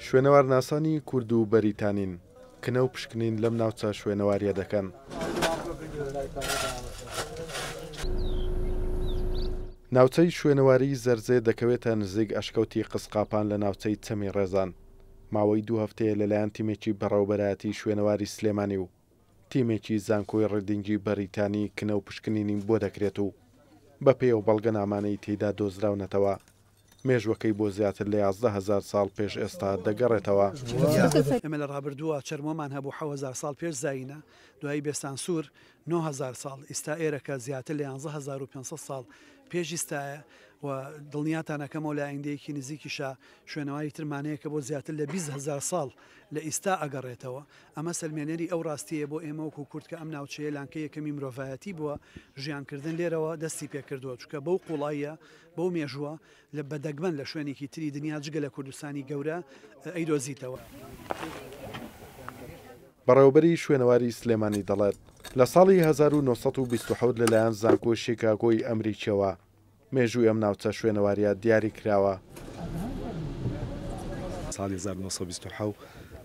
شوێنەوار ناسانی کورد و بەریتانین کنە و پشکنین لەم ناوچە شوێنەواریە دەکەن. ناوچەی شوێنەواری زەرزێ دەکەوێتە نزیک ئەشکەوتی قسقاپان لە ناوچەی چەمی ڕێزان. ماوەی 2 هەفتەیە لەلایەن تیمێکی بەڕێوەبەرایەتی شوێنەواری سلێمانی و تیمێکی زانکۆی ڕێدینگی بەریتانی کنە و پشکنینی بۆ دەکرێت و بە پێ و بەڵگە نامانەی تێیدا دۆزراونەتەوە مێژوەکەی بۆ زیاتر لە 11,000 ساڵ پێش ئێستا دەگەڕێتەوە. ئەمە لە ڕابردووە چەرمۆمان هەبوو 1000 ساڵ پێش زاینە دوایی بێستان سوور 9000 ساڵ ئێستا ئێرەکە زیاتر لە 11500 ساڵ پێش ئێستاە و دڵنیاتانەکەمەوە لە ئایندەیەکی نزیکیشە شوێنەواری ترمانەیەکە بۆ زیاتر لە 20,000 ساڵ لە ئێستا ئەگەڕێتەوە. ئەمە سەلمێنەری ئەو ڕاستیە بۆ ئێمە وەکو کورد کە ئەم ناوچەیە لانکە یەکەمی مرۆڤایەتی بووە ژیانکردن لێرەوە دەستی پێکردووە چکە بەو قوڵاییە بەو مێژووە لە بەدەگمەن لە شوێنێکی تری دنیا جگە لە کوردستانی گەورە ئەیدۆزیتەوە. بەڕێوەبەری شوێنەواری سلێمانی دەڵێت لە ساڵی 1920 لەلایەن زانکۆی شیکاگۆی ئەمریکیەوە مێژووی ئەم ناوچە شوێنەواریە دیاری کراوە. ساڵی 1920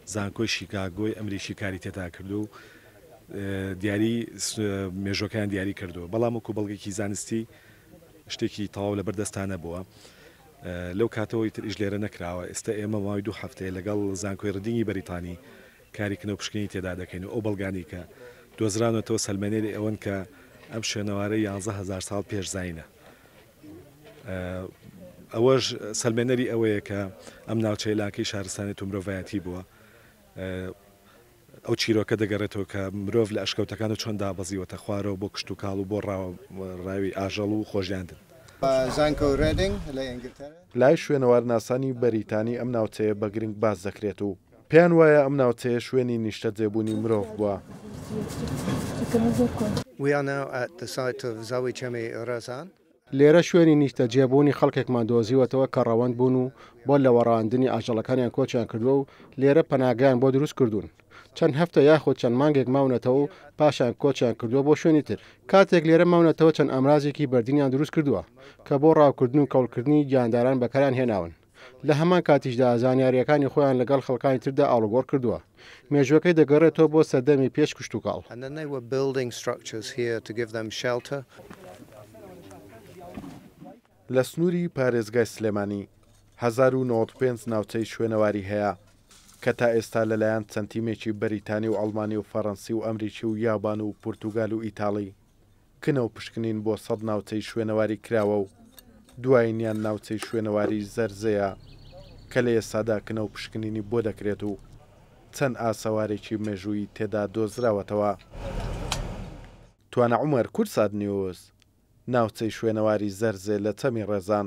زانکۆی شیکاگۆی ئەمریکی کاری تێدا کردو و دیاری مێژۆکان دیاری کردووە، بەڵام وەکو بەڵگێکی زانستی شتێکی تەواو لە بەردەستانە بووە. لەو کاتەوەی تریش لێرە نەکراوە. ئێستا ئێمە ماوەی 2 هەفتەیە لەگەڵ زانکۆی ڕدینگی بەریتانی کاری کنە و پشکنی تێدا دەکەین و ئەو بەڵگانی کە دۆزرانەوە سەلمێنەری ئەوەن کە ئەم شوێنەوارە 11,000 ساڵ پێش زاینە. ئەوەش سەلمێنەری ئەوەیە کە ئەم ناوچەی لاکەی شارستانی و مرۆڤایەتی بووە. ئەو چیرۆکە دەگەڕێتەوە کە مرۆڤ لە ئەشکەوتەکان و چۆن دابەزیوەتە خوارەوە بۆ کشت و کاڵ و بۆ ڕاوی ئاژەڵ و خۆشیاندن. لای شوێنەوار ناسانی بەریتانی ئەم ناوچەیە بە گرنگ باز دەکرێت و پێیان وایە ئەم ناوچەیە شوێنی نیشتە جێبوونی مرۆڤ بووە. لێرە شوێنی نیشتە جێبوونی خەڵکێکمان دۆزیوەتەوە کە ڕەوەند بوون و بۆ لە وەڕاندنی ئاژەڵەکانیان کۆچیان کردووە و لێرە پەناگیان بۆ دروست کردوون. چەند هەفتە یاخۆ چەند مانگێک ماونەتەوە و پاشان کۆچیان کردووە بۆ شوێنی تر. کاتێک لێرە ماونەتەوە چەند ئەمرازێکی بەردینیان دروست کردووە کە بۆ ڕاوکردن و کەڵکردنی گیانداران بەکاران هێناون. لە هەمان کاتیشدا زانیاریەکانی خۆیان لەگەڵ خەڵکانی تردا ئاڵوگۆڕ کردووە. مێژوەکەی دەگەڕێتەوە بۆ سەردەمی پێش کشت و کاڵ. لە سنووری پارێزگای سلێمانی 1995 ناوچەی شوێنەواری هەیە کە تا ئێستا لەلایەن چەند تیمێکی بەریتانی و ئەڵمانی و فەڕەنسی و ئەمریکی و یابان و پورتوگال و ئیتاڵی کنە و پشکنین بۆ 100 ناوچەی شوێنەواری کراوە و دوایینیان ناوچەی شوێنەواری زەرزەیە کە لە ئێستادا کنە و پشکنینی بۆ دەکرێت و چەند ئاسەوارێکی مێژووی تێدا دۆزراوەتەوە. توانە عومەر کورسات نیوز ناوچەی شوێنەواری زەرزێ لە چەمی ڕێزان